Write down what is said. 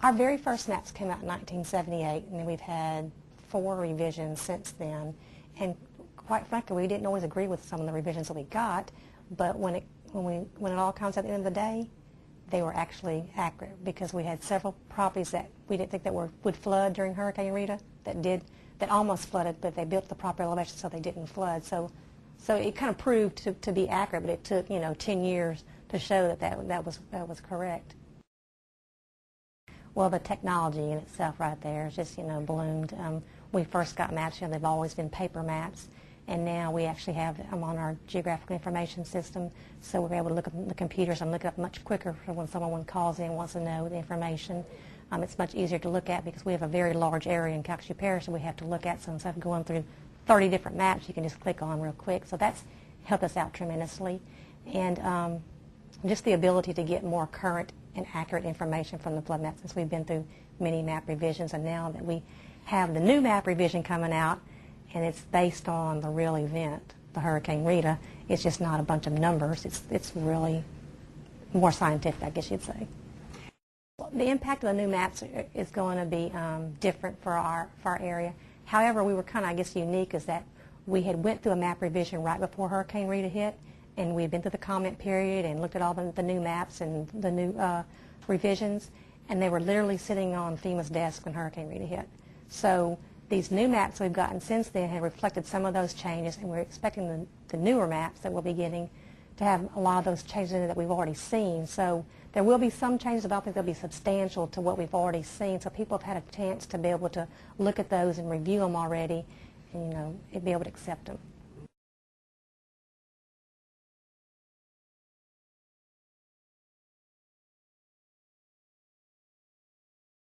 Our very first maps came out in 1978, and then we've had 4 revisions since then. And quite frankly, we didn't always agree with some of the revisions that we got, but when it all comes at the end of the day, they were actually accurate, because we had several properties that we didn't think that would flood during Hurricane Rita that almost flooded, but they built the proper elevation so they didn't flood. So it kind of proved to be accurate, but it took 10 years to show that was correct. Well, the technology in itself right there has just bloomed. We first got maps, they've always been paper maps, and now we actually have them on our geographical information system, so we're able to look at the computers and look it up much quicker for when someone calls in and wants to know the information. It's much easier to look at because we have a very large area in Calcasieu Parish that we have to look at, so instead of going through 30 different maps, you can just click on real quick. So that's helped us out tremendously. And just the ability to get more current and accurate information from the flood map, since we've been through many map revisions, and now that we have the new map revision coming out, and it's based on the real event, the Hurricane Rita. It's just not a bunch of numbers. It's really more scientific, I guess you'd say. The impact of the new maps is going to be different for our area. However, we were kind of, I guess, unique is that we had went through a map revision right before Hurricane Rita hit, and we'd been through the comment period and looked at all the new maps and the new revisions, and they were literally sitting on FEMA's desk when Hurricane Rita hit. So these new maps we've gotten since then have reflected some of those changes, and we're expecting the newer maps that we'll be getting to have a lot of those changes in it that we've already seen. So there will be some changes, but I don't think they'll be substantial to what we've already seen. So people have had a chance to be able to look at those and review them already, and be able to accept them.